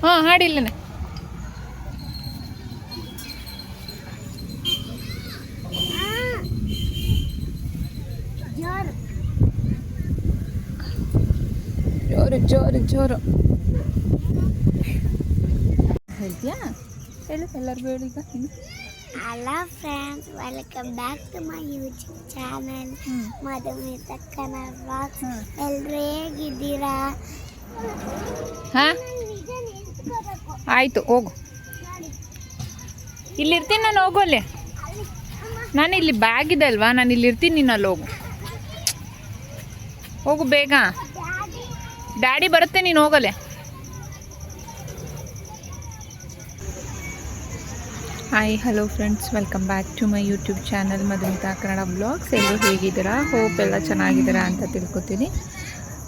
ಹಾಂ ಹಾಡಿಲ್ಲನೆ. ಜೋರು ಜೋರು ಜೋರು ಹೇಳ್ತೀಯಾ? ಹೇಳು ಎಲ್ಲರಿಗೂ ಹೇಳಿ ಈಗ. Hello friends, welcome back to my YouTube channel Madhumita Kannada vlogs. ಎಲ್ಲರೂ ಹೇಗಿದ್ದೀರಾ? ಹಾಂ ಆಯಿತು, ಹೋಗು. ಇಲ್ಲಿರ್ತೀನಿ ನಾನು, ಹೋಗು ಅಲ್ಲಿ. ನಾನು ಇಲ್ಲಿ ಬ್ಯಾಗ್ ಇದೆ ಅಲ್ವಾ, ನಾನು ಇಲ್ಲಿರ್ತೀನಿ, ನೀನು ಅಲ್ಲಿ ಹೋಗು. ಹೋಗು ಬೇಗ, ಡ್ಯಾಡಿ ಬರುತ್ತೆ, ನೀನು ಹೋಗಲೆ. Hi hello friends, welcome back to my YouTube channel Madhumita Kannada vlogs. ಎಲ್ಲರೂ ಹೇಗಿದ್ದೀರಾ? ಹೋಪ್ ಎಲ್ಲ ಚೆನ್ನಾಗಿದ್ದೀರಾ ಅಂತ ತಿಳ್ಕೊತೀನಿ.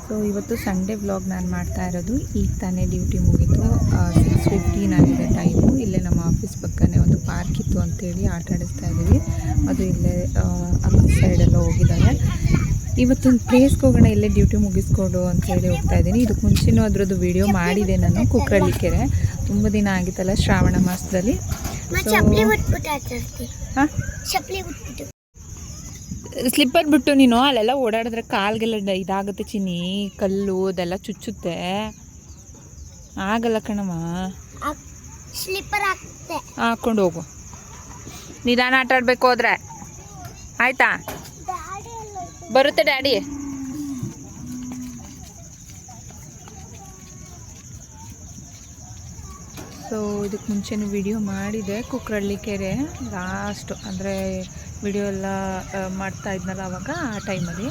ಸೊ ಇವತ್ತು ಸಂಡೇ ವ್ಲಾಗ್ ನಾನು ಮಾಡ್ತಾ ಇರೋದು. ಈಗ ತಾನೇ ಡ್ಯೂಟಿ ಮುಗೀತು, 6:15 ಆಗಿದೆ ಟೈಮು. ಇಲ್ಲೇ ನಮ್ಮ ಆಫೀಸ್ ಪಕ್ಕನೇ ಒಂದು ಪಾರ್ಕ್ ಇತ್ತು ಅಂತೇಳಿ ಆಟ ಆಡಿಸ್ತಾ ಇದ್ದೀವಿ. ಅದು ಇಲ್ಲೇ ಅಕ್ಕ ಸೈಡೆಲ್ಲ ಹೋಗಿದ್ದಾವೆ. ಇವತ್ತೊಂದು ಪ್ಲೇಸ್ಗೆ ಹೋಗೋಣ, ಇಲ್ಲೇ ಡ್ಯೂಟಿ ಮುಗಿಸ್ಕೊಡು ಅಂತೇಳಿ ಹೋಗ್ತಾ ಇದ್ದೀನಿ. ಇದಕ್ಕೆ ಮುಂಚೆನೂ ಅದರದ್ದು ವಿಡಿಯೋ ಮಾಡಿದೆ ನಾನು, ಕುಕ್ಕರಳ್ಳಿ ಕೆರೆ. ತುಂಬ ದಿನ ಆಗಿತ್ತಲ್ಲ ಶ್ರಾವಣ ಮಾಸದಲ್ಲಿ. ಸ್ಲಿಪ್ಪರ್ ಬಿಟ್ಟು ನೀನು ಅಲ್ಲೆಲ್ಲ ಓಡಾಡಿದ್ರೆ ಕಾಲ್ಗೆಲ್ಲ ಇದಾಗುತ್ತೆ ಚಿನ್ನಿ, ಕಲ್ಲು ಅದೆಲ್ಲ ಚುಚ್ಚುತ್ತೆ, ಆಗಲ್ಲ ಕಣಮ್ಮ. ಸ್ಲಿಪ್ಪರ್ ಹಾಕ್ಕೊಂಡು ಹೋಗು, ನಿಧಾನ ಆಟ ಆಡ್ಬೇಕು ಹೋದ್ರೆ ಆಯ್ತಾ? ಬರುತ್ತೆ ಡ್ಯಾಡಿ. ಸೊ ಇದಕ್ಕೆ ಮುಂಚೆನೂ ವಿಡಿಯೋ ಮಾಡಿದೆ, ಕುಕ್ಕರಳ್ಳಿ ಕೆರೆ ಲಾಸ್ಟು, ಅಂದರೆ ವಿಡಿಯೋ ಎಲ್ಲ ಮಾಡ್ತಾ ಇದ್ನಲ್ಲ ಅವಾಗ, ಆ ಟೈಮಲ್ಲಿ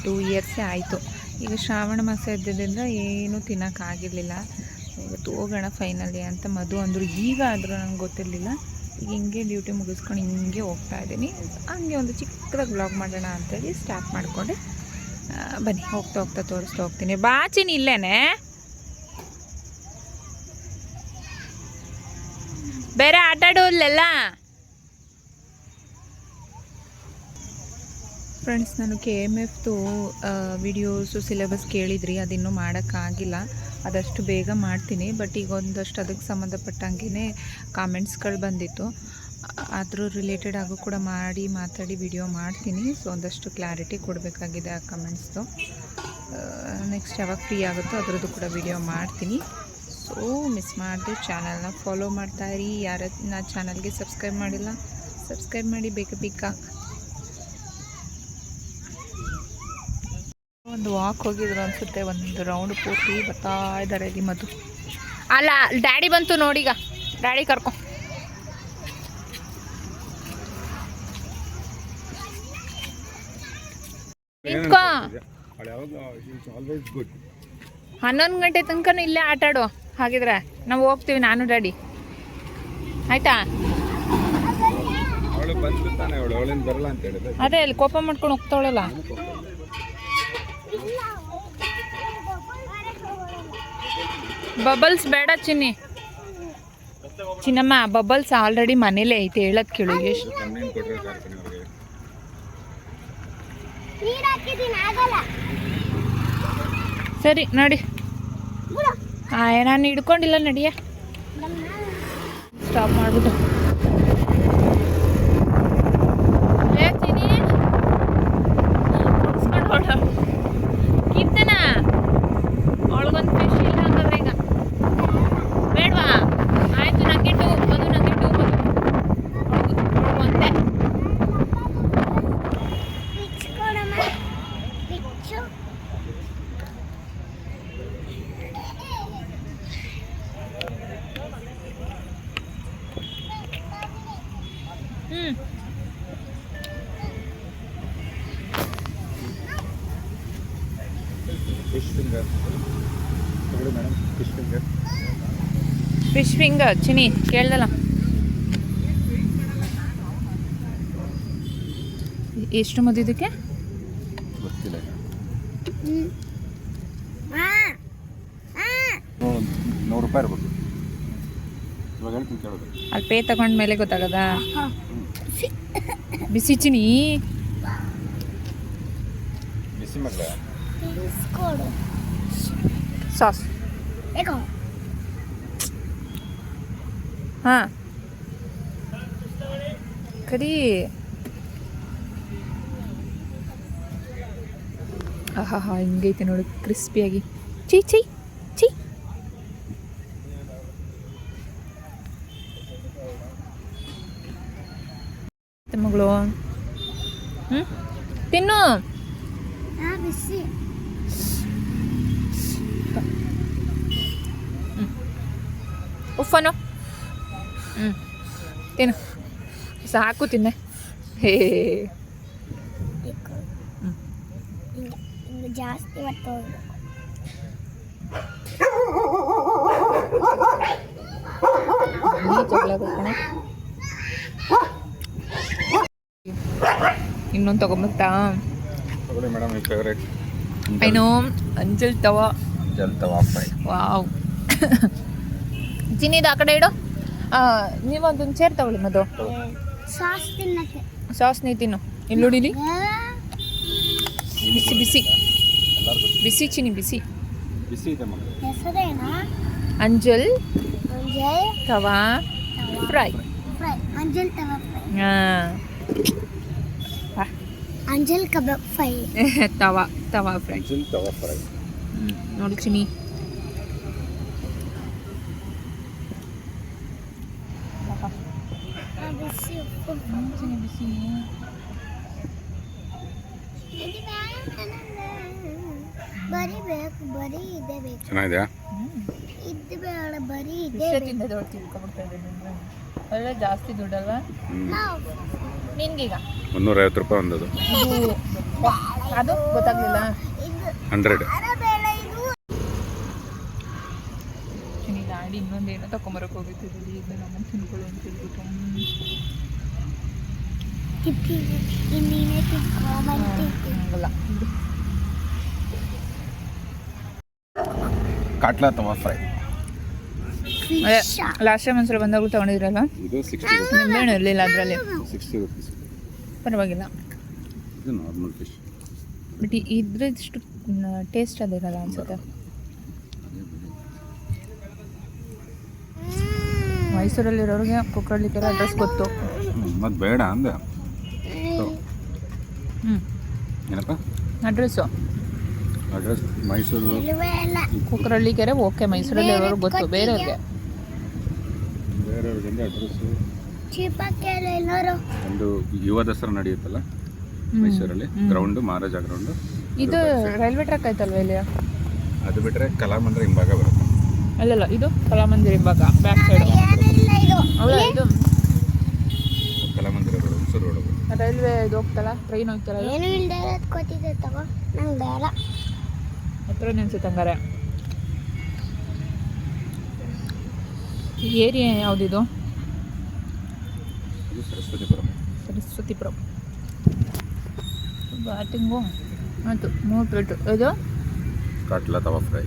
2 ಇಯರ್ಸೇ ಆಯಿತು. ಈಗ ಶ್ರಾವಣ ಮಾಸ ಇದ್ದಿದ್ದರಿಂದ ಏನೂ ತಿನ್ನೋಕ್ಕಾಗಿರಲಿಲ್ಲ. ಇವತ್ತು ಹೋಗೋಣ ಫೈನಲಿ ಅಂತ ಮಧು ಅಂದರು. ಈಗ ಆದರೂ ನನಗೆ ಗೊತ್ತಿರಲಿಲ್ಲ. ಈಗ ಹಿಂಗೆ ಡ್ಯೂಟಿ ಮುಗಿಸ್ಕೊಂಡು ಹಿಂಗೆ ಹೋಗ್ತಾ ಇದ್ದೀನಿ. ಹಂಗೆ ಒಂದು ಚಿಕ್ಕದಾಗಿ ವ್ಲಾಗ್ ಮಾಡೋಣ ಅಂತೇಳಿ ಸ್ಟಾರ್ಟ್ ಮಾಡಿಕೊಂಡೆ. ಬನ್ನಿ, ಹೋಗ್ತಾ ಹೋಗ್ತಾ ತೋರಿಸ್ತಾ ಹೋಗ್ತೀನಿ. ಬಾಚಿನಿ ಇಲ್ಲೇನೆ, ಬೇರೆ ಆಟ ಆಡೋಲ್ಲೆಲ್ಲ. ಫ್ರೆಂಡ್ಸ್, ನಾನು KMFದು ವಿಡಿಯೋಸು ಸಿಲೆಬಸ್ ಕೇಳಿದ್ರಿ, ಅದಿನ್ನೂ ಮಾಡೋಕ್ಕಾಗಿಲ್ಲ. ಆದಷ್ಟು ಬೇಗ ಮಾಡ್ತೀನಿ. ಬಟ್ ಈಗ ಒಂದಷ್ಟು ಅದಕ್ಕೆ ಸಂಬಂಧಪಟ್ಟಂಗೆ ಕಾಮೆಂಟ್ಸ್ಗಳು ಬಂದಿತ್ತು. ಅದ್ರ ರಿಲೇಟೆಡ್ ಆಗು ಕೂಡ ಮಾತಾಡಿ ವಿಡಿಯೋ ಮಾಡ್ತೀನಿ. ಸೊ ಒಂದಷ್ಟು ಕ್ಲಾರಿಟಿ ಕೊಡಬೇಕಾಗಿದೆ ಆ ಕಮೆಂಟ್ಸ್ದು. ನೆಕ್ಸ್ಟ್ ಯಾವಾಗ ಫ್ರೀ ಆಗುತ್ತೋ ಅದರದ್ದು ಕೂಡ ವಿಡಿಯೋ ಮಾಡ್ತೀನಿ. ಸೊ ಮಿಸ್ ಮಾಡಿದೆ, ಚಾನಲ್ನ ಫಾಲೋ ಮಾಡ್ತಾಯಿರಿ. ಯಾರು ನಾ ಚಾನಲ್ಗೆ ಸಬ್ಸ್ಕ್ರೈಬ್ ಮಾಡಿಲ್ಲ, ಸಬ್ಸ್ಕ್ರೈಬ್ ಮಾಡಿ ಬೇಗ. ಒಂದು ವಾಕ್ ಹೋಗಿದ್ರು ಅನಿಸುತ್ತೆ, ಒಂದು ರೌಂಡ್ ಪೂರ್ತಿ ಬರ್ತಾ ಇದ್ದಾರೆ ಇಲ್ಲಿ ಮಧು. ಅಲ್ಲ, ಡ್ಯಾಡಿ ಬಂತು ನೋಡೀಗ, ಡ್ಯಾಡಿ ಕರ್ಕೊ. ನಿಂತ್ಕೋ, 11 ಗಂಟೆ ತನಕ ಇಲ್ಲೇ ಆಟ ಆಡು. ಹಾಗಿದ್ರೆ ನಾವು ಹೋಗ್ತೀವಿ, ನಾನು ಡ್ಯಾಡಿ, ಆಯ್ತಾ? ಅದೇ ಅಲ್ಲಿ ಕೋಪ ಮಾಡ್ಕೊಂಡು ಹೋಗ್ತಾವಳಲ್ಲ. ಬಬಲ್ಸ್ ಬೇಡ ಚಿನ್ನಿ, ಚಿನ್ನಮ್ಮ. ಬಬಲ್ಸ್ ಆಲ್ರೆಡಿ ಮನೇಲೇ ಐತೆ, ಹೇಳೋದು ಕೇಳು. ಎಷ್ಟು ಸರಿ ನೋಡಿ, ನಾನು ಹಿಡ್ಕೊಂಡಿಲ್ಲ, ನಡಿಯ. ಸ್ಟಾಪ್ ಮಾಡ್ಬಿಟ್ಟು ಕೀರ್ತನ ಅವಳಿಗೊಂದು ಫಿಶ್ ಇಲ್ಲ ಹಂಗಾದ್ರೆ ಈಗ ಬೇಡವಾ? ಆಯಿತು, ನನಗೆ ಟೂ ಒಂದೇ. ಫಿಶ್ ಫಿಂಗರ್ ಚಿನ್ನಿ ಕೇಳ್ದಲ್ಲ. ಎಷ್ಟು ಮದ್ದು ಇದಕ್ಕೆ? ಗೊತ್ತಿಲ್ಲ. 100 ರೂಪಾಯಿ ಇರ್ಬೋದು. ಇವಾಗ ಹೇಳ್ತೀನಿ ಕೇಳೋದು. ಅಲ್ಲಿ ಪೇ ತಗೊಂಡ ಮೇಲೆ ಗೊತ್ತಾಗದ. ಬಿಸಿ ಚಿನ್ನಿ, ಬಿಸಿ ಮಗ್ಲ ಸಾಸ್. ಹಾಂ ಕರಿ. ಆಹಾ ಹಾ ಹಿಂಗೈತೆ ನೋಡಿ ಕ್ರಿಸ್ಪಿಯಾಗಿ. ಚೀ ಚೀ ಚೀ. ಮಗಳು ತಿನ್ನು. ಬಿಸಿ ಉಫನು ತಿನ್ನು ಸಾಕು ತಿನ್ನೆ. ಹೇ ಹಿಂಗೆ ಜಾಸ್ತಿ ಹೊತ್ತು ಜಗಳ ಬರ್ತಾನೆ. ಇನ್ನೊಂದು ತಗೊಂಬರ್ತಾ. ತಗೊಳ್ಳಿ ಮೇಡಮ್, ನಿಮ್ಮ ಫೇವ್ರೇಟ್ ಏನು ಅಂಜಲ್ ತವ. ಜಲ್ ತವಾ ಫ್ರೈ. ವಾವ್. ಚಿನ್ನಿದು ಆ ಕಡೆ ಇಡು. ನೀವು ಅದೊಂದು ಚೇರ್ ತಗೊಳ್ಳಿ ಮದು. ಸಾಸ್ ತಿನ್ನಕ್ಕೆ ಸಾಸ್ ನೀ ತಿನ್ನು. ಇಲ್ಲಿ ನೋಡಿಲಿ ಬಿಸಿ ಬಿಸಿ ಬಿಸಿ ಚಿನ್ನಿ ಬಿಸಿ. ಬಿಸಿ ಇದೆ ಮಗ. ಹೆಸರೇನಾ? ಅಂಜಲ್ ಅಂಜಲ್ ತವಾ ಫ್ರೈ. ಫ್ರೈ. ಅಂಜಲ್ ತವಾ ಫ್ರೈ. ಹಾಂ ಅಂಜಲ್ ಕಬಾಬ್ ಫ್ರೈ. ತವಾ ಫ್ರೈ. ಜಲ್ ತವಾ ಫ್ರೈ. ನೋಡಿ ಚಿನ್ನಿ. ಬಿಸಿ ಉಪ್ಪು ಬಿಸಿ. ಬರೀ ಬೇಕು, ಬರೀ ಇದೆ ಬೇಕು. ಚೆನ್ನಾಗಿದೆಯಾ? ಇದು ಬೇಡ, ಬರೀ ಇದೆ ಇಷ್ಟೇ ಬೇಕು. ತಿಂದದೊಳಗೆ ತಿಳ್ಕೊಬಿಡ್ತಾ ಇದ್ದೀನಿ. ಅಲ್ಲ ಜಾಸ್ತಿ ದುಡ್ಡಲ್ವಾ ನಿನ್ಗೀಗ? 350 ರೂಪಾಯಿ ಒಂದದು. ಇದು ಅದು ಗೊತ್ತಾಗ್ಲಿಲ್ಲ. ಇದು 100. ಬೇಡ, ಇದು ಚಿನ್ನಿ ಗಾಡಿ ಇನ್ನೊಂದೇನೋ ತಗೊಂಬರಕ್ಕೆ ಹೋಗಿರ್ತಿದ್ದೀವಿ. ಇದು ನಮ್ಮನ್ನು ತಿನ್ಕೊಳ್ಳಿ ಅಂತ ಹೇಳ್ಬಿಟ್ಟು ಇನ್ನೇನೇ ತಿನ್ಕೊಂಬಂತೀನಿ. ಹಂಗಲ್ಲ. ಕಾಟ್ಲಾ ತವಾ ಫ್ರೈ. ಅದೇ ಲಾಸ್ಟ್ ಟೈಮ್ ಒಂದ್ಸಲ ಬಂದಾಗಲೂ ತೊಗೊಂಡಿದ್ರಲ್ಲ, ಇದು 60 ರೂಪೀಸ್. ನಿಂಬೆಹಣ್ಣು ಇರಲಿಲ್ಲ ಅದರಲ್ಲಿ. 60 ರೂಪೀಸ್. ಪರವಾಗಿಲ್ಲ. ಇದು ನಾರ್ಮಲ್ ಫಿಶ್. ಬಟ್ ಇದ್ರಷ್ಟು ಟೇಸ್ಟ್ ಅದಿರಲ್ಲ ಅನ್ಸುತ್ತೆ. ಮೈಸೂರಲ್ಲಿರೋರಿಗೆ ಕುಕ್ಕರಳ್ಳಿಕೆರೆ ಅಡ್ರೆಸ್ ಗೊತ್ತು. ಮತ್ತು ಬೇಡ ಅಂದೆ. ಏನಪ್ಪ ಅಡ್ರೆಸ್ಸು? ಅಡ್ರೆಸ್ ಮೈಸೂರು ಇಲ್ಲವೇ ಇಲ್ಲ. ಕುಕ್ಕರಳ್ಳಿಕೆರೆ ಓಕೆ, ಮೈಸೂರಲ್ಲಿ ಇರೋರು ಗೊತ್ತು. ಬೇರೆಯವ್ರಿಗೆ ಬೇರೆಯವ್ರಿಗೆ ಅಡ್ರೆಸ್ಸು. ಚೀಪಕ್ಕೆಲ್ಲ ಎಲ್ಲರೂ ಒಂದು ಯುವ ದಸರಾ ನಡೆಯುತ್ತಲ್ಲ ಮೈಸೂರಲ್ಲಿ, ಗ್ರೌಂಡು ಮಹಾರಾಜ ಗ್ರೌಂಡು. ಇದು ರೈಲ್ವೆ ಟ್ರ್ಯಾಕ್ ಆಯ್ತಲ್ವ ಇಲ್ಲಿ? ಅದು ಬಿಟ್ಟರೆ ಕಲಾಮಂದಿರ ಹಿಂಭಾಗ ಬರುತ್ತೆ. ಅಲ್ಲಲ್ಲ, ಇದು ಕಲಾಮಂದಿರ ಇವಾಗ ಬ್ಯಾಕ್ ಸೈಡು. ಏನಿಲ್ಲ ಇದು. ಅಲ್ಲ, ಇದು Kalamandira road, Hunsur road. Railway ಇದು ಹೋಗ್ತಲ್ಲ, ಟ್ರೈನ್ ಹೋಗ್ತಲ್ಲ, ಏನು ಇಲ್ದೇ ಇರೋದು ಕೊಟ್ಟಿದ್ದೆ ತಗೋ, ನಂಗೆ ಬೇಡ. ಹತ್ರ ನೆನ್ಸುತ್ತೆ ಹಂಗಾರೆ. ಏರಿಯಾ ಯಾವುದಿದು? ಇದು ಸರಸ್ವತಿಪುರಂ. ಸರಸ್ವತಿಪುರಂ. ಬ್ಯಾಟಿಂಗು ಆಯಿತು. 3 ಪ್ಲೇಟು. ಇದು ಕಾಟ್ಲಾ ತವಾ ಫ್ರೈ.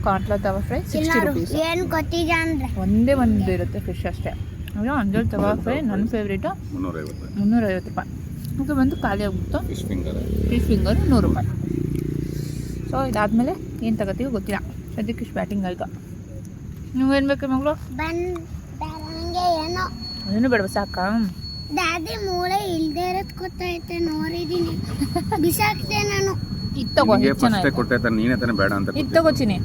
ಕಾಟ್ಲಾ ತವಾ ಫ್ರೈ 60 ರುಪೀಸ್. ಏನು ಕೊಟ್ಟಿದ್ದೆ ಅಂದರೆ ಒಂದೇ ಒಂದು ಇರುತ್ತೆ ಫಿಶ್ ಅಷ್ಟೇ. ಅದು ಅಂಜಲ್ ತವಾ ಫ್ರೈ ನನ್ನ ಫೇವ್ರೇಟು. 350. 350 ರೂಪಾಯಿ. ಇದು ಬಂದು ಖಾಲಿ ಆಗ್ಬಿಟ್ಟು. ಫಿಶ್ ಫಿಂಗರ್ 100 ರೂಪಾಯಿ. ಸೊ ಇದಾದಮೇಲೆ ಏನು ತಗೋತೀವಿ ಗೊತ್ತಿಲ್ಲ. ಸದ್ಯಕ್ಕೆ ಇಷ್ಟು ಬ್ಯಾಟಿಂಗ್ ಆಯಿತು. ನೀವೇನು ಬೇಕು ಮಗಳು? ನನಗೆ ಏನೋ ಅದೇನು ಬೇಡ ಸಾಕಾ? ದಾದಿ ಮೂಳೆ ಇಲ್ದೇ ಇರೋದು ಗೊತ್ತೈತೆ, ನೋಡಿದ್ದೀನಿ. ಬಿಸಾಕ್ತೆ ನಾನು. ಇದು ತಗೋ, ನಿನಗೆ ಇದು ಫಸ್ಟೇ ಚೆನ್ನಾಗಿ. ಕೊಟ್ಟೆ ತಾನೆ, ನೀನೇ ತಾನೆ ಬೇಡ ಅಂತ ಇದು ತಗೋತೀನಿ.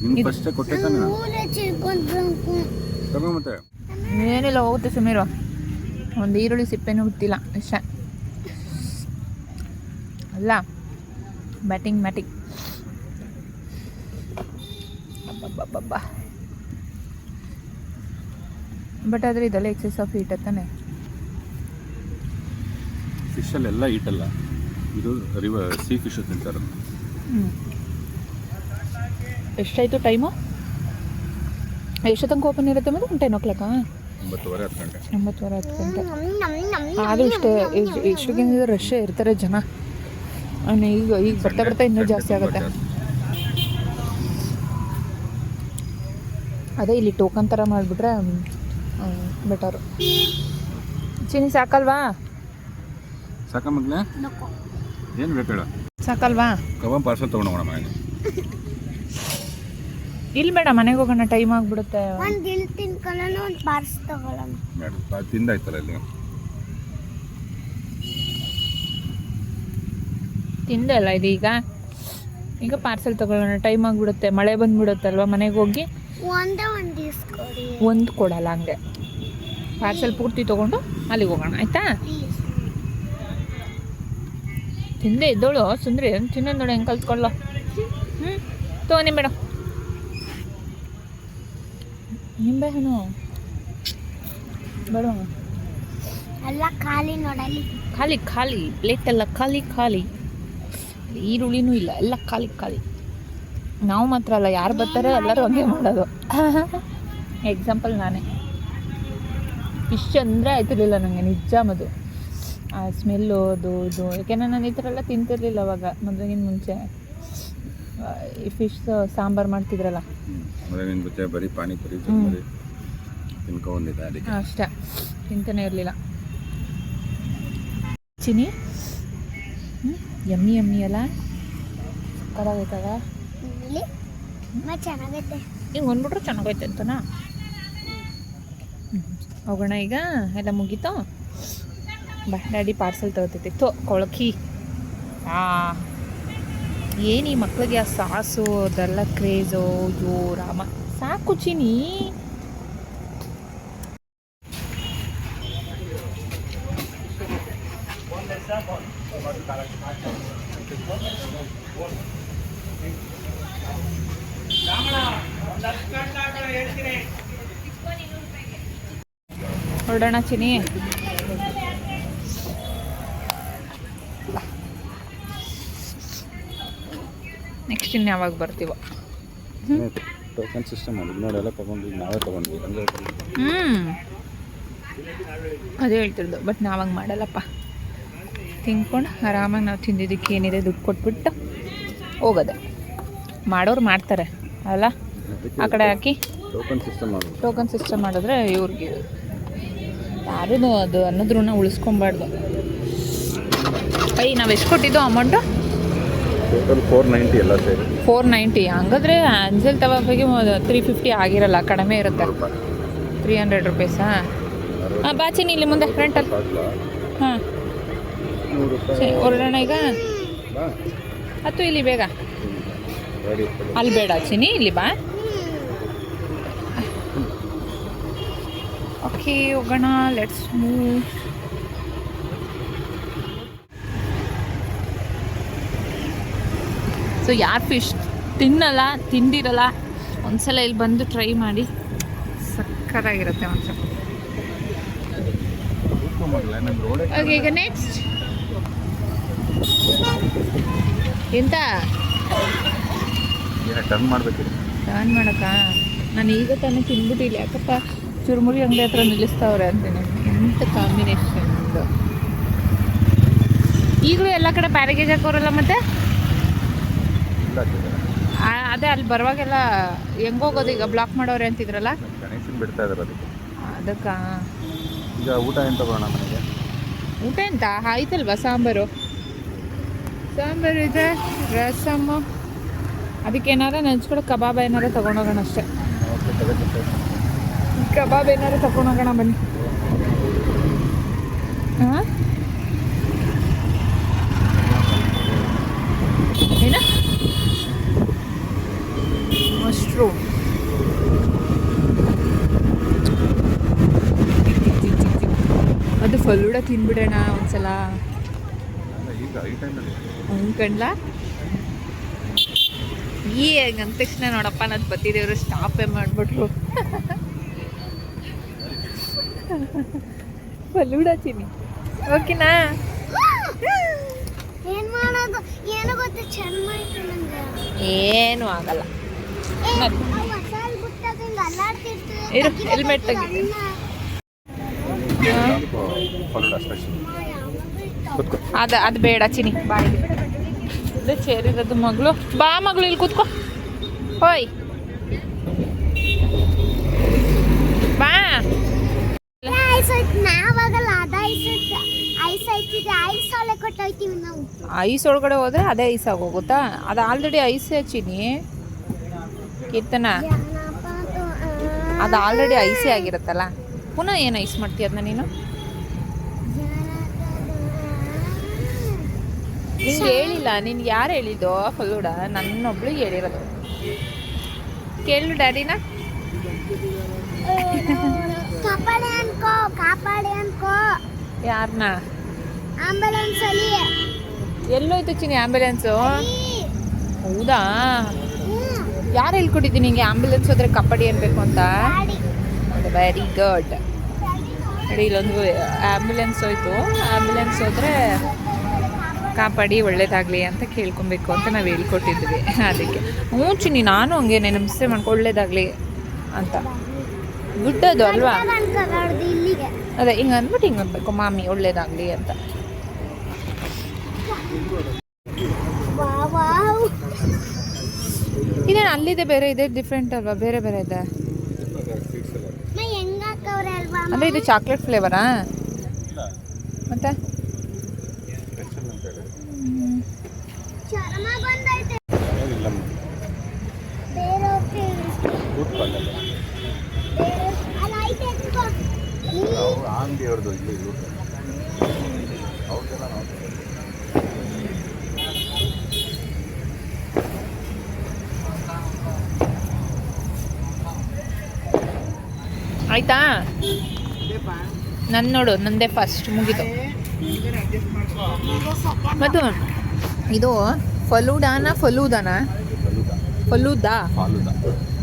ನಿನ್ಗೆ ಫಸ್ಟೇ ಕೊಟ್ಟೆ ತಾನೆ. ಮೂಳೆ ಚಿರ್ಕೊಂಡು ತಗೋ ಮತ್ತೆ. ಏನಿಲ್ಲ, ಹೋಗುತ್ತೆ ಸುಮೀರು. ಒಂದು ಈರುಳ್ಳಿ ಸಿಪ್ಪೆನೂ ಗೊತ್ತಿಲ್ಲ ಇಷ್ಟ ಅಲ್ಲ. ಬ್ಯಾಟಿಂಗ್ ಅಬ್ಬಬ್ಬಬ್ಬ. ಬಟ್ ಆದರೆ ಇದೆಲ್ಲ ಎಕ್ಸೆಸ್ ಆಫ್ ಹೀಟ್ ತಾನೆ. ಫಿಶಲ್ಲೆಲ್ಲ ಈಟಲ್ಲ, ಇದು ಸೀ ಫಿಶ್ ತಿಂತಾರೆ. ಎಷ್ಟಾಯಿತು ಟೈಮು? ಎಷ್ಟು ತನಕ ಓಪನ್ ಇರುತ್ತೆ ಮೇಡಮ್? 10 o'clock? 9:30 10 ಗಂಟೆ. 9:30 10 ಗಂಟೆ. ಆದರೂ ಇಷ್ಟಕ್ಕಿಂತ ರಶ್ ಇರ್ತಾರೆ ಜನ. ಈಗ ಬರ್ತಾ ಇನ್ನೂ ಜಾಸ್ತಿ ಆಗುತ್ತೆ. ಅದೇ ಇಲ್ಲಿ ಟೋಕನ್ ಥರ ಮಾಡಿಬಿಟ್ರೆ ಬೆಟರು. ಚಿನ್ನಿ ಸಾಕಲ್ವಾ? ಸಾಕ ಮಗ್ಲೇ? ಏನು ಬೇಕು ಹೇಳು? ಸಾಕಲ್ವಾ? ಕಬಾಬ್ ಪಾರ್ಸಲ್ ತೊಗೊಂಡೋಗೋಣ ಮನೆಗೆ. ಇಲ್ಲಿ ಬೇಡ, ಮನೆಗೆ ಹೋಗೋಣ, ಟೈಮ್ ಆಗಿಬಿಡುತ್ತೆ. ಒಂದು ದಿಲ್ ತಿನ್ಕೊಳ್ಳೋಣ, ಒಂದು ಪಾರ್ಸ್ ತಗೊಳ್ಳೋಣ. ಬೇಡ, ಅದು ತಿಂದಾಯ್ತಲ್ಲ ಇಲ್ಲಿ. ತಿಂದೆ ಅಲ್ಲ ಇದು ಈಗ ಪಾರ್ಸೆಲ್ ತಗೊಳ್ಳೋಣ, ಟೈಮ್ ಆಗಿಬಿಡುತ್ತೆ, ಮಳೆ ಬಂದುಬಿಡುತ್ತಲ್ವ. ಮನೆಗೆ ಹೋಗಿ ಒಂದೇ ಒಂದು ಇಸ್ಕೊಡಿ. ಒಂದು ಕೊಡಲ್ಲ, ಹಂಗೆ ಪಾರ್ಸೆಲ್ ಪೂರ್ತಿ ತೊಗೊಂಡು ಅಲ್ಲಿಗೆ ಹೋಗೋಣ, ಆಯಿತಾ? ತಿಂದೆ ಇದ್ದೋಳು ಸುಂದ್ರಿ, ತಿನ್ನೋದು ನೋಡಿ ಹೆಂಗೆ ಕಲ್ತ್ಕೊಳ್ಳೋ. ತೊಗೊಂಡಿ ಮೇಡಮ್, ನಿಂಬೆ ಹಣ್ಣು ಬೇಡ, ಎಲ್ಲ ಖಾಲಿ ನೋಡಲಿ. ಖಾಲಿ ಖಾಲಿ ಪ್ಲೇಟೆಲ್ಲ ಖಾಲಿ ಖಾಲಿ, ಈರುಳ್ಳಿನೂ ಇಲ್ಲ, ಎಲ್ಲ ಖಾಲಿ ಖಾಲಿ. ನಾವು ಮಾತ್ರ ಅಲ್ಲ, ಯಾರು ಬರ್ತಾರೆ ಎಲ್ಲರೂ ಹಂಗೆ ಮಾಡೋದು. ಎಕ್ಸಾಂಪಲ್ ನಾನೇ. ಫಿಶ್ ಅಂದರೆ ಆಯ್ತಿರ್ಲಿಲ್ಲ ನನಗೆ, ನಿಜ ಮದು. ಆ ಸ್ಮೆಲ್ಲು ಅದು ಇದು, ಯಾಕೆಂದರೆ ನಾನು ಈ ಥರ ಎಲ್ಲ ತಿಂತಿರ್ಲಿಲ್ಲ ಅವಾಗ, ಮದುವೆಗಿಂತ ಮುಂಚೆ. ಈ ಫಿಶ್ ಸಾಂಬಾರು ಮಾಡ್ತಿದ್ರಲ್ಲ, ಬರೀ ಪಾನಿಪುರಿ ತಿನ್ಕೊಂಡಿದ್ದೆ, ಅದಕ್ಕೆ ಅಷ್ಟೇ, ತಿಂತಾನೆ ಇರಲಿಲ್ಲ. ಚಿನಿ ಯಮ್ಮಿ ಯಮ್ಮಿ ಅಲ್ಲ, ಸಕ್ಕತ್ತಾಗೈತದ. ಚೆನ್ನಾಗೈತೆ. ಹಿಂಗೆ ಬಂದ್ಬಿಟ್ರೆ ಚೆನ್ನಾಗೈತೆ ಅಂತನಾ. ಹೋಗೋಣ ಈಗ, ಎಲ್ಲ ಮುಗೀತು. ಬಾ, ಡ್ಯಾಡಿ ಪಾರ್ಸೆಲ್ ತಗೋತೈತಿ. ಕೊಳಕಿ ಏನು ಈ ಮಕ್ಳಿಗೆ ಆ ಸಾಸು ಅದೆಲ್ಲ ಕ್ರೇಜು. ಅಯ್ಯೋ ರಾಮ, ಸಾಕು ಚಿನಿ. ಹೊರಡೋಣ ಚಿನಿ. ನೆಕ್ಸ್ಟ್ ಇನ್ನು ಯಾವಾಗ ಬರ್ತೀವೋ. ಟೋಕನ್ ಸಿಸ್ಟಮ್ ಮಾಡಿದ್ದು ನೋಡಿ, ಎಲ್ಲ ತೊಗೊಂಡು ನಾವೇ ತೊಗೊಂಡ್ವಿ. ಅದೇ ಹೇಳ್ತಿರೋದು, ಬಟ್ ನಾವಂಗೆ ಮಾಡಲ್ಲಪ್ಪ. ತಿನ್ಕೊಂಡು ಆರಾಮಾಗಿ ನಾವು ತಿಂದಿದ್ದಕ್ಕೆ ಏನಿದೆ ದುಡ್ಡು ಕೊಟ್ಬಿಟ್ಟು ಹೋಗೋದೆ. ಮಾಡೋರು ಮಾಡ್ತಾರೆ ಅಲ್ಲ, ಆ ಕಡೆ ಹಾಕಿ ಟೋಕನ್ ಸಿಸ್ಟಮ್ ಮಾಡಿದ್ರೆ ಇವ್ರಿಗೆ ಯಾರೂ ಅದು ಅನ್ನೋದ್ರೂ ಉಳಿಸ್ಕೊಬಾರ್ದು. ನಾವು ಎಷ್ಟು ಕೊಟ್ಟಿದ್ದು ಅಮೌಂಟು? ಟೋಟಲ್ 490 ಎಲ್ಲ ಸೇರಿ 490. ಹಂಗಾದ್ರೆ ಅಂಜಲ್ ತವಾಫಿಗೆ 350 ಆಗಿರಲ್ಲ, ಕಡಿಮೆ ಇರುತ್ತೆ. 300 ರುಪೀಸಾ? ಹಾಂ, ಬಾಚಿನಿ ಇಲ್ಲಿ ಮುಂದೆ ಫ್ರಂಟಲ್ಲಿ. ಹಾಂ ಸರಿ, ಹೊರಡೋಣ ಈಗ. ಹತ್ತು ಇಲ್ಲಿ ಬೇಗ. ಅಲ್ಲಿ ಬೇಡ ಚಿನಿ, ಇಲ್ಲಿ ಬಾ. ಓಕೆ, ಹೋಗೋಣ, ಲೆಟ್ಸ್ ಮೂವ್. ಸೊ ಯಾರು ಫಿಶ್ ತಿಂದಿರಲ್ಲ, ಒಂದ್ಸಲ ಇಲ್ಲಿ ಬಂದು ಟ್ರೈ ಮಾಡಿ, ಸಕ್ಕತ್ತಾಗಿರುತ್ತೆ ಒಂದ್ಸಲ. ಓಕೆ, ಈಗ ನೆಕ್ಸ್ಟ್ ಎಂತ ಟರ್ನ್ ಮಾಡಬೇಕು. ಟರ್ನ್ ಮಾಡೋಕ್ಕಾ? ನಾನು ಈಗ ತಾನೇ ತಿಂದ್ಬಿಟ್ಟಿಲ್ಲ, ಯಾಕಪ್ಪ ಚುರುಮುರಿ ಅಂಗಡಿ ಹತ್ರ ನಿಲ್ಲಿಸ್ತಾವ್ರೆ ಅಂತೀನಿ. ಎಂಥ ಕಾಂಬಿನೇಷನ್ ಇದು. ಈಗಲೂ ಎಲ್ಲ ಕಡೆ ಪ್ಯಾರೇಜ್ ಹಾಕೋರಲ್ಲ ಮತ್ತೆ. ಅದೇ ಅಲ್ಲಿ ಬರುವಾಗೆಲ್ಲ ಹೆಂಗೋಗೋದು ಈಗ, ಬ್ಲಾಕ್ ಮಾಡೋರೆ ಅಂತಿದ್ರಲ್ಲ, ಬಿಡ್ತಾ ಇದ್ದಾರೆ ಅದಕ್ಕೆ. ಈಗ ಊಟ ಏನು ತಗೋಣ ಮನೆಗೆ? ಊಟ ಎಂತ ಆಯ್ತಲ್ವಾ? ಸಾಂಬಾರು ಇದೆ, ರಸಮ್ಮು, ಅದಕ್ಕೇನಾರ ನೆಂಚ್ಕೊಳಕ್ಕೆ ಕಬಾಬ್ ಏನಾರ ತೊಗೊಂಡೋಗೋಣ ಅಷ್ಟೇ. ಕಬಾಬ್ ಏನಾರು ತಗೊಂಡೋಗೋಣ ಬನ್ನಿ. ಹಾಂ, ಏನ ಮಶ್ರೂಮ್ ಅದು ಫಲೂಡ ತಿನ್ಬಿಡೋಣ ಒಂದ್ಸಲ. ಅನ್ಕಂಡ್ಲ ಈಗ ಅಂದ ತಕ್ಷಣ ನೋಡಪ್ಪ, ನನ್ನ ಬತ್ತಿದೇವರು ಸ್ಟಾಪೇ ಮಾಡಿಬಿಟ್ರು. ಫಲೂಡ ಚಿನಿ, ಓಕೆನಾ? ಏನ್ ಮಾಡೋದು, ಏನು ಗೊತ್ತ, ಚೆನ್ನಾಗಿತ್ತು ನಂಗೆ. ಏನೂ ಆಗಲ್ಲ. ಇರು, ಹೆಲ್ಮೆಟ್ ತೆಗಿ. ಅದು ಬೇಡ ಚಿನಿ, ಬಾ. ಇದು ಚೇರ್ ಇರೋದು ಮಗಳು. ಬಾ ಮಗಳು, ಇಲ್ಲಿ ಕೂತ್ಕೋ. ಹೋಯ್ ಬಾ. ನಾವಾಗಲ್ಲ, ಅದ ಐಸ್ ಐತಿದೆ, ಐಸ್ ಒಳಗೆ ಕೊಟ್ಟೋಯ್ತೀವಿ ನಾವು. ಐಸ್ ಒಳಗಡೆ ಹೋದ್ರೆ ಅದೇ ಐಸ್ ಆಗೋಗುತ್ತಾ? ಅದು ಆಲ್ರೆಡಿ ಐಸ್ ಚಿನಿ. ಕೀರ್ತನ ಅದು ಆಲ್ರೆಡಿ ಐಸಿ ಆಗಿರುತ್ತಲ್ಲ, ಪುನಃ ಏನು ಐಸ್ ಮಾಡ್ತೀಯ ಅದನ್ನ ನೀನು? ನಿಂಗೆ ಹೇಳಿಲ್ಲ, ನಿನ್ಗೆ ಯಾರು ಹೇಳಿದ್ದು ಫಲೂಡ? ನನ್ನೊಬ್ಳಿಗೆ ಹೇಳಿರೋದು. ಕೇಳು ಡ್ಯಾಡಿನ. ಯಾರನ್ನ? ಆಂಬುಲೆನ್ಸ್ ಅಲ್ಲಿ ಎಲ್ಲೋಯ್ತು ಚಿನಿ ಆಂಬ್ಯುಲೆನ್ಸು? ಹೌದಾ? ಯಾರು ಹೇಳ್ಕೊಟ್ಟಿದ್ದೀನಿ ನಿಂಗೆ ಆಂಬ್ಯುಲೆನ್ಸ್ ಹೋದ್ರೆ ಕಬಡ್ಡಿ ಅನ್ಬೇಕು ಅಂತ? Very good. ನೋಡಿ ಇಲ್ಲೊಂದು ಆಂಬ್ಯುಲೆನ್ಸ್ ಹೋಯ್ತು. ಆಂಬ್ಯುಲೆನ್ಸ್ ಹೋದ್ರೆ ಕಾಪಾಡಿ ಒಳ್ಳೇದಾಗಲಿ ಅಂತ ಕೇಳ್ಕೊಬೇಕು ಅಂತ ನಾವು ಹೇಳ್ಕೊಟ್ಟಿದ್ವಿ. ಅದಕ್ಕೆ ಹ್ಞೂ ಚಿನ್ನಿ, ನಾನು ಹಂಗೆ ನಮಸ್ತೆ ಮಾಡ್ಕೊ ಒಳ್ಳೇದಾಗಲಿ ಅಂತ. ಗುಡ್ ಅದು ಅಲ್ವಾ? ಅದೇ ಹಿಂಗೆ ಅಂದ್ಬಿಟ್ಟು ಹಿಂಗೆ ಅನ್ಬೇಕು, ಮಾಮಿ ಒಳ್ಳೇದಾಗಲಿ ಅಂತ. ಇದೇನು ಅಲ್ಲಿದೆ ಬೇರೆ ಇದೆ, ಡಿಫ್ರೆಂಟ್ ಅಲ್ವಾ? ಬೇರೆ ಬೇರೆ ಇದೆ ಅಂದರೆ ಇದು ಚಾಕ್ಲೇಟ್ ಫ್ಲೇವರಾ? ಮತ್ತೆ ಆಯ್ತಾ? ನನ್ನ ನೋಡು, ನಂದೇ ಫಸ್ಟ್ ಮುಗಿತು. ಮತ್ತು ಇದು ಫಲೂಡಾನ ಫಲೂದಾನ?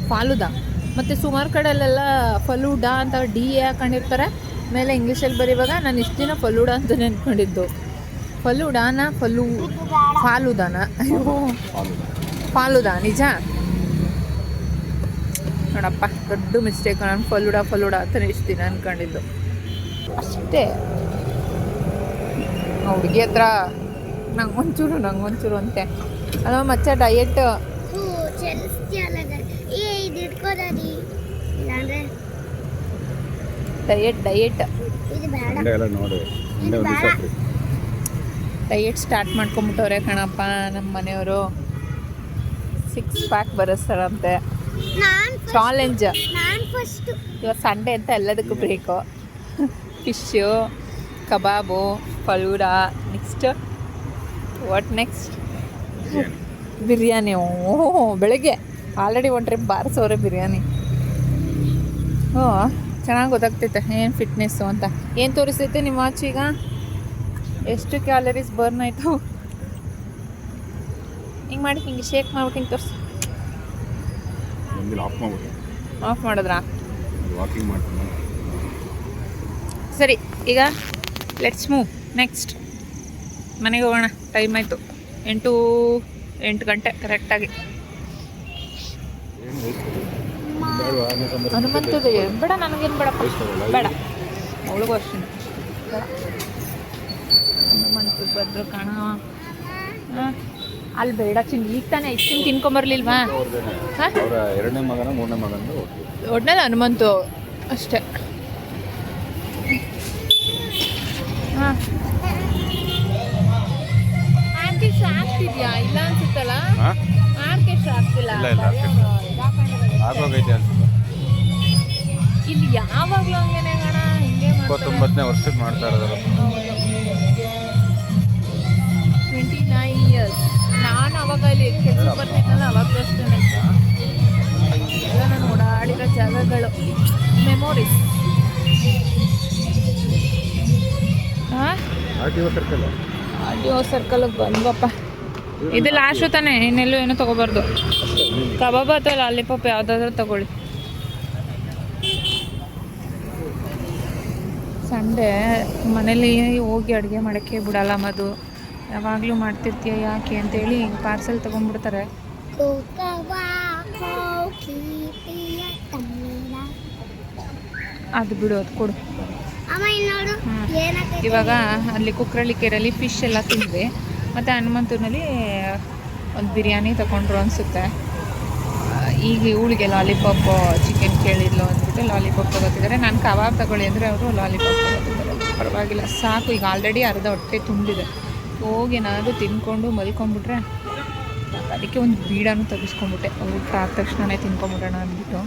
ಫಾಲೂದಾ. ಮತ್ತು ಸುಮಾರು ಕಡೆಯಲ್ಲೆಲ್ಲ ಫಲೂಡಾ ಅಂತ ಡಿ ಹಾಕೊಂಡಿರ್ತಾರೆ ಮೇಲೆ ಇಂಗ್ಲೀಷಲ್ಲಿ ಬರೀವಾಗ. ನಾನು ಇಷ್ಟು ದಿನ ಫಲೂಡಾ ಅಂತ ನೆನ್ಕೊಂಡಿದ್ದು. ಫಲೂಡಾನ ಫಾಲೂದಾನ? ಅಯ್ಯೋ, ಫಾಲೂದಾ ನಿಜ ನೋಡಪ್ಪ, ದೊಡ್ಡ ಮಿಸ್ಟೇಕ್. ನಾನು ಫಲೂಡಾ ಅಂತ ಇಷ್ಟು ದಿನ ಅಂದ್ಕೊಂಡಿದ್ದು ಅಷ್ಟೇ. ಹುಡುಗಿ ಹತ್ರ ನಂಗೊಂಚೂರು ಅಂತೆ. ಅಲ್ಲ ಮಚ್ಚ ಡಯಟ್ ಡಯಟ್ ಸ್ಟಾರ್ಟ್ ಮಾಡ್ಕೊಂಬಿಟ್ಟವ್ರೆ ಕಣಪ್ಪ ನಮ್ಮ ಮನೆಯವರು. 6 ಪ್ಯಾಕ್ ಬರೆಸ್ತಾರಂತೆ. ಚಾಲೆಂಜ್. ಇವತ್ತು ಸಂಡೇ ಅಂತ ಎಲ್ಲದಕ್ಕೂ ಬ್ರೇಕು. ಫಿಶ್ಶು, ಕಬಾಬು, ಫಲೂಡಾ. ನೆಕ್ಸ್ಟ್ ಬಿರಿಯಾನಿ. ಓಹೋ, ಬೆಳಗ್ಗೆ ಆಲ್ರೆಡಿ ಒಂದು ಟ್ರಿಪ್ ಬಾರಿಸೋರೆ ಬಿರಿಯಾನಿ. ಚೆನ್ನಾಗಿ ಗೊತ್ತಾಗ್ತೈತೆ ಏನು ಫಿಟ್ನೆಸ್ಸು ಅಂತ. ಏನು ತೋರಿಸ್ತೈತೆ ನಿಮ್ಮ ವಾಚ್ ಈಗ? ಎಷ್ಟು ಕ್ಯಾಲರೀಸ್ ಬರ್ನ್ ಆಯಿತು? ಹಿಂಗೆ ಮಾಡಿ, ಹಿಂಗೆ ಶೇಕ್ ಮಾಡ್ಬಿಟ್ಟು ಹಿಂಗೆ ತೋರಿಸಿ. ಆಫ್ ಮಾಡಿದ್ರಾ? ಸರಿ, ಈಗ ಲೆಟ್ಸ್ ಮೂವ್. ನೆಕ್ಸ್ಟ್ ಮನೆಗೆ ಹೋಗೋಣ. ಟೈಮ್ ಆಯಿತು 8 ಗಂಟೆ ಕರೆಕ್ಟಾಗಿ. ಹನುಮಂತದ್ದು ಬೇಡ, ನನಗೇನು ಬೇಡಪ್ಪ, ಬೇಡ. ಅವಳಿಗೂ ಅಷ್ಟೇ ಬೇಡ. ಹನುಮಂತದ್ದು ಬಂದರು ಕಾಣ. ಅಲ್ಲಿ ಬೇಡ ಚಿನ್ನ, ಈಗ ತಾನೇ ಇಷ್ಟು ತಿನ್ಕೊಂಬರ್ಲಿಲ್ವಾ? ಎರಡನೇ ಮಗನ ಮೂರನೇ ಮಗನ ಒಟ್ನಲ್ಲಿ ಹನುಮಂತು ಅಷ್ಟೇ. ಹಾಂ, ಆರ್ಕೆಸ್ಟ್ರಾ ಆಗ್ತಿದ್ಯಾ? ಇಲ್ಲ ಅನ್ಸುತ್ತಲ್ಲ. ಆರ್ಕೆಸ್ಟ್ರಾ ಆಗ್ತಿಲ್ಲ. ಇಲ್ಲಿ ಯಾವಾಗಲೂ ಹಂಗೇನೆ ಕಣ, ಹಿಂಗೆ 29ನೇ ವರ್ಷಕ್ಕೆ ಮಾಡ್ತಾ ಇರೋದು. 29 ಇಯರ್ಸ್. ನಾನು ಅವಾಗ ಅಲ್ಲಿ ಕೆಲಸ ಬರ್ತಿದ್ನಲ್ಲ, ಅವಾಗಲೂ ಅಷ್ಟೇ. ಎಲ್ಲ ನಾನು ಓಡಾಡಿರೋ ಜಾಗಗಳು, ಮೆಮೊರೀಸ್. ಆರ್ ಟಿ ಒ ಸರ್ಕಲ್ಗೆ ಬಂದ್ವಪ್ಪ. ಇದು ಲಾಸ್ಟು ತಾನೇ, ಇನ್ನೆಲ್ಲೂ ಏನೂ ತೊಗೋಬಾರ್ದು. ಕಬಾಬ್ ಅಥವಾ ಲಾಲಿಪಾಪ್ ಯಾವುದಾದ್ರೂ ತಗೊಳ್ಳಿ. ಸಂಡೇ ಮನೇಲಿ ಹೋಗಿ ಅಡುಗೆ ಮಾಡೋಕ್ಕೆ ಬಿಡಲ್ಲ ಮಧು. ಯಾವಾಗಲೂ ಮಾಡ್ತಿರ್ತೀಯ ಯಾಕೆ ಅಂತೇಳಿ ಪಾರ್ಸೆಲ್ ತೊಗೊಂಡ್ಬಿಡ್ತಾರೆ. ಅದು ಬಿಡು, ಅದು ಕೊಡು. ಇವಾಗ ಅಲ್ಲಿ ಕುಕ್ರಳ್ಳಿ ಕೆರೆಯಲ್ಲಿ ಫಿಶ್ ಎಲ್ಲ ತಿಂದ್ವಿ. ಮತ್ತು ಹನುಮಂತನಲ್ಲಿ ಒಂದು ಬಿರಿಯಾನಿ ತೊಗೊಂಡ್ರು ಅನಿಸುತ್ತೆ. ಈಗ ಇವಳಿಗೆ ಲಾಲಿಪಾಪ್ ಚಿಕನ್ ಕೇಳಿದ್ಲು ಅಂದ್ಬಿಟ್ಟು ಲಾಲಿಪಾಪ್ ತೊಗೋತಿದ್ದಾರೆ. ನಾನು ಕಬಾಬ್ ತಗೊಳ್ಳಿ ಅಂದರೆ ಅವರು ಲಾಲಿಪಾಪ್ ತೊಗೋತಿದ್ದಾರೆ. ಪರವಾಗಿಲ್ಲ, ಸಾಕು. ಈಗ ಆಲ್ರೆಡಿ ಅರ್ಧ ಹೊಟ್ಟೆ ತುಂಬಿದೆ. ಹೋಗಿ ಏನಾದರೂ ತಿನ್ಕೊಂಡು ಮಲ್ಕೊಂಡ್ಬಿಟ್ರೆ ಅದಕ್ಕೆ ಒಂದು ಬೀಡಾನು ತೆಗಿಸ್ಕೊಂಬಿಟ್ಟೆ, ಊಟ ಆದ ತಕ್ಷಣವೇ ತಿನ್ಕೊಂಬಿಡೋಣ ಅಂದ್ಬಿಟ್ಟು.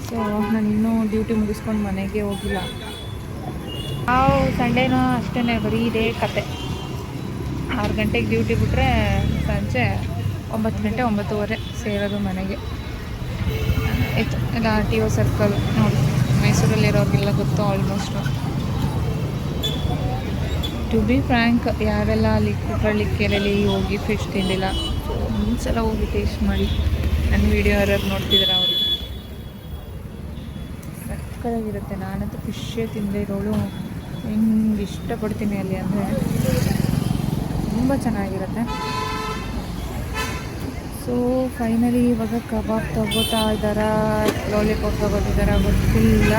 ಸೊ ನಾನು ಇನ್ನೂ ಡ್ಯೂಟಿ ಮುಗಿಸ್ಕೊಂಡು ಮನೆಗೆ ಹೋಗಿಲ್ಲ. ನಾವು ಸಂಡೇನೂ ಅಷ್ಟೇ, ಬರೀ ಇದೇ ಕತೆ. 6 ಗಂಟೆಗೆ ಡ್ಯೂಟಿ ಬಿಟ್ಟರೆ ಸಂಜೆ 9 ಗಂಟೆ 9:15 ಸೇರೋದು ಮನೆಗೆ. ಆಯಿತು, ಇಲ್ಲ RTO ಸರ್ಕಲ್ ನೋಡಿ, ಮೈಸೂರಲ್ಲಿರೋರಿಗೆಲ್ಲ ಗೊತ್ತು ಆಲ್ಮೋಸ್ಟು. ಟು ಬಿ ಫ್ರ್ಯಾಂಕ್, ಯಾರೆಲ್ಲ ಅಲ್ಲಿ ಕುಟ್ರಳ್ಳಿಕೆರೆಯಲ್ಲಿ ಹೋಗಿ ಫಿಶ್ ತಿಂದಿಲ್ಲ, ಒಂದ್ಸಲ ಹೋಗಿ ಟೇಸ್ಟ್ ಮಾಡಿ. ನನ್ನ ವೀಡಿಯೋ ಯಾರು ನೋಡ್ತಿದ್ದಾರೆ ಅವ್ರಿಗೆ ಸಕ್ಕತ್ತಾಗಿರುತ್ತೆ. ನಾನಂತೂ ಫಿಶ್ಶೇ ತಿಂದೇ ಇರೋಳು, ಹೆಂಗೆ ಇಷ್ಟಪಡ್ತೀನಿ ಅಲ್ಲಿ ಅಂದರೆ ತುಂಬ ಚೆನ್ನಾಗಿರುತ್ತೆ. ಸೊ ಫೈನಲಿ ಇವಾಗ ಕಬಾಬ್ ತೊಗೋತಾ ಇದ್ದಾರಾ, ಲಾಲಿಪಾಪ್ ತೊಗೋತಿದ್ದಾರಾ ಗೊತ್ತಿಲ್ಲ.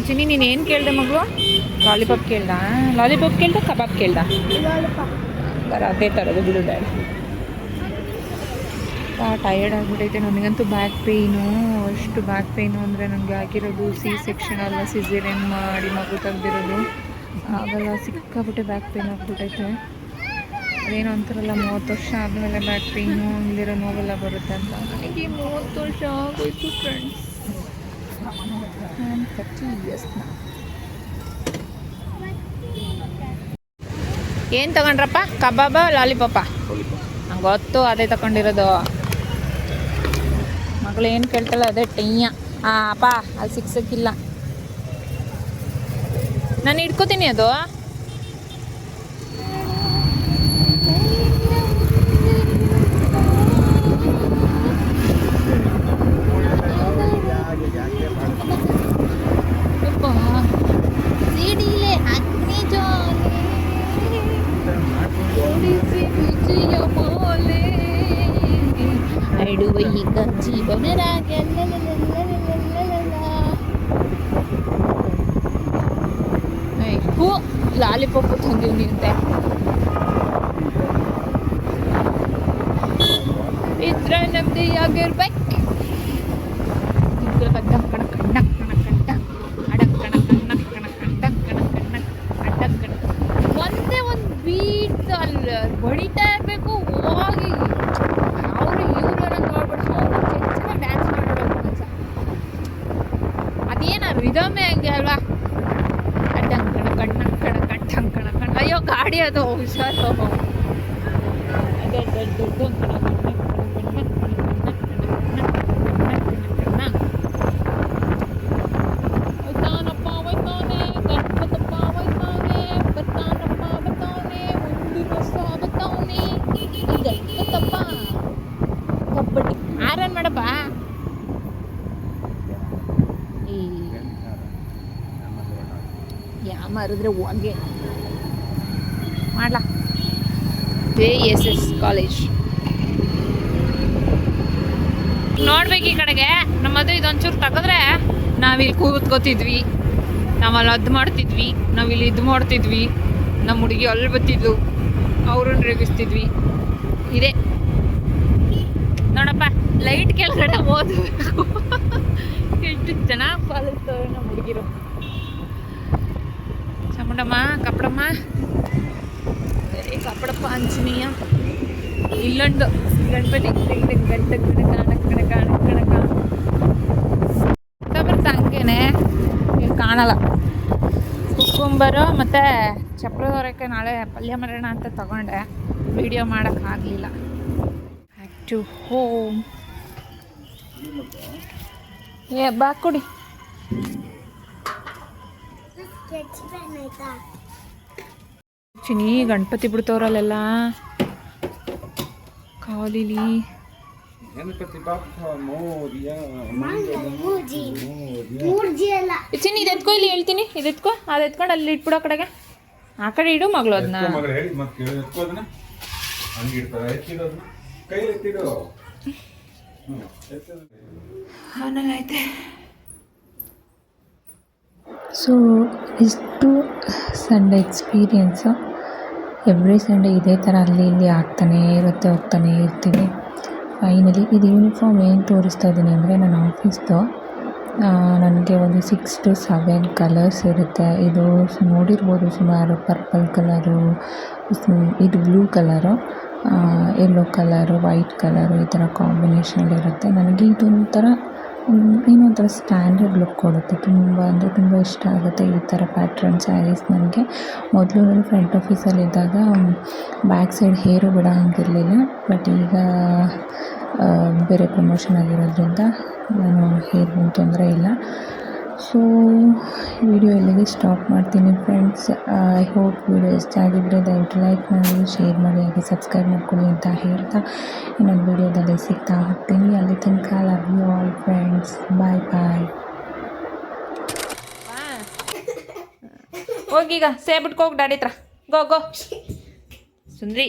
ಚಿನ್ನಿ ನೀನು ಏನು ಕೇಳಿದೆ ಮಗಳು? ಲಾಲಿಪಾಪ್ ಕೇಳ್ದ, ಲಾಲಿಪಾಪ್ ಕೇಳ್ದ, ಕಬಾಬ್ ಕೇಳ್ದ? ಬರ ಅದೇ ಥರದ್ದು ಬಿಡು ಡ್ಯಾಡಿ. ಟಯರ್ಡ್ ಆಗಿಬಿಟ್ಟೈತೆ ನನಗಂತೂ. ಬ್ಯಾಕ್ ಪೇಯ್ನು, ಅಷ್ಟು ಬ್ಯಾಕ್ ಪೇಯ್ನು ಅಂದರೆ ನನಗೆ ಆಗಿರೋದು C-ಸೆಕ್ಷನ್ ಅಲ್ಲ, ಸಿಸೇರಿಯನ್ ಮಾಡಿ ಮಗು ತೆಗ್ದಿರೋದು. ಆಗೆಲ್ಲ ಸಿಕ್ಕಾಬಿಟ್ಟೆ ಬ್ಯಾಕ್ ಪೇಯ್ನ್ ಆಗಿಬಿಟ್ಟೈತೆ. ಅದೇನೋ ಅಂತಾರಲ್ಲ 30 ವರ್ಷ ಆದಮೇಲೆ ಬ್ಯಾಕ್ ಪೇಯ್ನು ಇಲ್ಲಿರೋ ನೋವೆಲ್ಲ ಬರುತ್ತೆ ಅಂತ. ನನಗೆ 30 ವರ್ಷ ಆಗೋಯ್ತು ಫ್ರೆಂಡ್ಸ್. ನಾನು 30 ಇಯರ್ಸ್ನ. ಏನು ತಗೊಂಡ್ರಪ್ಪ? ಕಬಾಬ ಲಾಲಿಪಾಪ? ನಂಗೆ ಗೊತ್ತು ಅದೇ ತಗೊಂಡಿರೋದು. ಮಗಳು ಏನು ಕೇಳ್ತಾಳೆ ಅದೇ ಟೈಯ. ಅಪ್ಪ ಅಲ್ಲಿ ಸಿಕ್ಸಕ್ಕಿಲ್ಲ, ನಾನು ಇಟ್ಕೋತೀನಿ ಅದು. ಆಡುವ ಈಗ ಜೀವನರಾಗ ಹೂ ಲಾಲಿಪಾಪು ತಂದೀವಿ ಅಂತೆ. ಇದ್ರ ನೆಮ್ಮದಿಯಾಗಿರ್ಬೇಕು. ಒಂದೇ ಒಂದು ಬೀಟ್ ಅಲ್ಲಿ ಬಡಿತಾ ಇರಬೇಕು. ಹೋಗಿ ಅವರು ಇವ್ರನ್ನ ನೋಡ್ಬಿಟ್ಟು ಚೆನ್ನಾಗಿ ಡ್ಯಾನ್ಸ್ ಮಾಡೋದು ಕೆಲಸ. ಅದೇನ ರಿದಮೇ ಹಂಗೆ ಅಲ್ವಾ? ಕಣ್ಣ ಅಯ್ಯೋ ಗಾಡಿ ಅದು ಹುಷಾರು. ಕಬಡ್ಡಿ ಆರನ್ ಮಾಡಪ್ಪ. ಯಾಮಾರಿದ್ರೆ ಹೊಗೆ ಮಾಡ್ಲಾ. JSS ಕಾಲೇಜ್ ನೋಡ್ಬೇಕು ಈ ಕಡೆಗೆ. ನಮ್ಮದು ಇದೊಂಚೂರು ತೆಗೆದ್ರೆ ನಾವಿಲ್ಲಿ ಕೂತ್ಕೋತಿದ್ವಿ, ನಾವಲ್ಲಿ ಅದು ಮಾಡ್ತಿದ್ವಿ, ನಾವಿಲ್ಲಿ ಇದು ಮಾಡ್ತಿದ್ವಿ, ನಮ್ಮ ಹುಡುಗಿ ಅಲ್ಲಿ ಬತ್ತಿದ್ವು, ಅವ್ರನ್ನ ರೇಗಿಸ್ತಿದ್ವಿ. ಇದೆ ನೋಡಪ್ಪ, ಲೈಟ್ ಕೆಳಗಡೆ ಓದಬೇಕು. ಎಷ್ಟು ಚೆನ್ನಾಗಿ ಪಾಲಿಸ್ತವೆ ನಮ್ಮ ಹುಡುಗಿರು. ಚಾಮುಂಡಮ್ಮ, ಕಪ್ಪಡಮ್ಮ, ಕಪ್ಪಡಪ್ಪ ಆಂಜನೇಯ, ಇಲ್ಲೊಂದು ಗಣಪತಿ ಬರ್ತಾ ಹಂಗೇನೆ ಇಲ್ಲಿ ಕಾಣಲ್ಲ. ಕುಕ್ಕುಂಬರು ಮತ್ತು ಚಪ್ಪಲಿ ಹೊರಕ್ಕೆ ನಾಳೆ ಪಲ್ಯ ಮಾಡೋಣ ಅಂತ ತಗೊಂಡೆ, ವಿಡಿಯೋ ಮಾಡೋಕ್ಕಾಗಲಿಲ್ಲ. Back to home. ಬ್ಯಾಗ್ ಕೊಡಿ. ಚಿನಿ ಗಣಪತಿ ಬಿಡ್ತವ್ರಲ್ಲೆಲ್ಲ ಕಾಲಿಲಿ. ಚಿನಿ ಇದು ಎತ್ಕೊ, ಇಲ್ಲಿ ಹೇಳ್ತೀನಿ, ಇದು ಎತ್ಕೊ, ಅದು ಎತ್ಕೊಂಡು ಅಲ್ಲಿ ಇಟ್ಬಿಡೋ ಕಡೆಗೆ. ಆ ಕಡೆ ಇಡು ಮಗಳು ಅದನ್ನ. ಆಮೇಲೆ ಐತೆ. ಸೊ ಇಷ್ಟು ಸಂಡೇ ಎಕ್ಸ್ಪೀರಿಯೆನ್ಸು. ಎವ್ರಿ ಸಂಡೇ ಇದೇ ಥರ ಅಲ್ಲಿ ಇಲ್ಲಿ ಆಗ್ತಾನೇ ಇರುತ್ತೆ, ಹೋಗ್ತಾನೇ ಇರ್ತೀವಿ. ಫೈನಲಿ ಇದು ಯೂನಿಫಾರ್ಮ್ ಏನು ತೋರಿಸ್ತಾ ಇದ್ದೀನಿ ಅಂದರೆ ನನ್ನ ಆಫೀಸ್ದು. ನನಗೆ ಒಂದು 6 to 7 ಕಲರ್ಸ್ ಇರುತ್ತೆ. ಇದು ನೋಡಿರ್ಬೋದು ಸುಮಾರು. ಪರ್ಪಲ್ ಕಲರು, ಇದು blue colour, yellow colour white colour ಈ ಥರ ಕಾಂಬಿನೇಷನಲ್ಲಿರುತ್ತೆ. ನನಗೆ ಇದೊಂಥರ ಏನೋ ಒಂಥರ ಸ್ಟ್ಯಾಂಡರ್ಡ್ ಲುಕ್ ಕೊಡುತ್ತೆ. ತುಂಬ ಅಂದರೆ ತುಂಬ ಇಷ್ಟ ಆಗುತ್ತೆ ಈ ಥರ ಪ್ಯಾಟ್ರನ್ ಸ್ಯಾರೀಸ್ ನನಗೆ. ಮೊದಲು ನಾನು ಫ್ರಂಟ್ ಆಫೀಸಲ್ಲಿದ್ದಾಗ ಬ್ಯಾಕ್ ಸೈಡ್ ಹೇರು ಬಿಡೋ ಹಂಗಿರಲಿಲ್ಲ. ಬಟ್ ಈಗ ಬೇರೆ ಪ್ರಮೋಷನ್ ಆಗಿರೋದ್ರಿಂದ ನಾನು ಹೇರ್ಗೆ ತೊಂದರೆ ಇಲ್ಲ. ಸೊ ವಿಡಿಯೋ ಇಲ್ಲಿಗೆ ಸ್ಟಾಪ್ ಮಾಡ್ತೀನಿ ಫ್ರೆಂಡ್ಸ್. ಐ ಹೋಪ್ ವಿಡಿಯೋ ಇಷ್ಟ ಆಗಿದ್ದರೆ ದಯವಿಟ್ಟು ಲೈಕ್ ಮಾಡಿ, ಶೇರ್ ಮಾಡಿ, ಹಾಗೆ ಸಬ್ಸ್ಕ್ರೈಬ್ ಮಾಡ್ಕೊಳ್ಳಿ ಅಂತ ಹೇಳ್ತಾ ಇನ್ನೊಂದು ವಿಡಿಯೋದಲ್ಲಿ ಸಿಗ್ತಾ ಹೋಗ್ತೀನಿ. ಅಲ್ಲಿ ತನಕ love you all friends. Bye bye. ಹೋಗೀಗ ಸೇಬಿಟ್ಕೋಗಿ ಡ್ಯಾಡಿ ಹತ್ರ ಗೋ ಸುಂದ್ರಿ.